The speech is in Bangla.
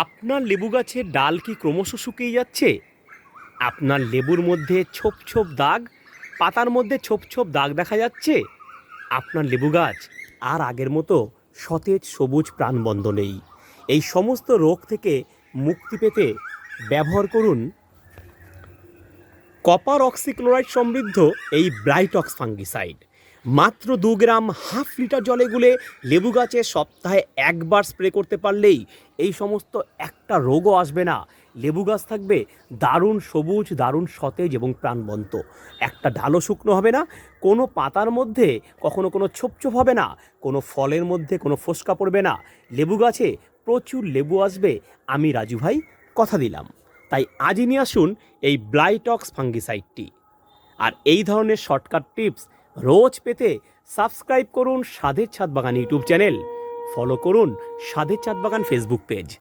আপনার লেবু গাছের ডাল কি ক্রমশ শুকিয়ে যাচ্ছে? আপনার লেবুর মধ্যে ছোপ ছোপ দাগ, পাতার মধ্যে ছোপ ছোপ দাগ দেখা যাচ্ছে? আপনার লেবু গাছ আর আগের মতো সতেজ সবুজ প্রাণবন্ত নেই। এই সমস্ত রোগ থেকে মুক্তি পেতে ব্যবহার করুন কপার অক্সিক্লোরাইড সমৃদ্ধ এই ব্রাইটক্স ফাঙ্গিসাইড। মাত্র 2 গ্রাম হাফ লিটার জলে গুলে লেবু গাছে সপ্তাহে একবার স্প্রে করতে পারলেই এই সমস্ত একটা রোগও আসবে না। লেবু গাছ থাকবে দারুণ সবুজ, দারুণ সতেজ এবং প্রাণবন্ত। একটা ডালও শুকনো হবে না, কোনো পাতার মধ্যে কখনো কোনো ছোপ ছোপ হবে না, কোনো ফলের মধ্যে কোনো ফোসকা পড়বে না। লেবু গাছে প্রচুর লেবু আসবে, আমি রাজু ভাই কথা দিলাম। তাই আজই নিয়ে আসুন এই ব্লাইটক্স ফাঙ্গিসাইডটি। আর এই ধরনের শর্টকাট টিপস রোজ পেতে সাবস্ক্রাইব করুন স্বাদের ছাদ বাগান ইউটিউব চ্যানেল, ফলো করুন স্বাদের ছাদ বাগান ফেসবুক পেজ।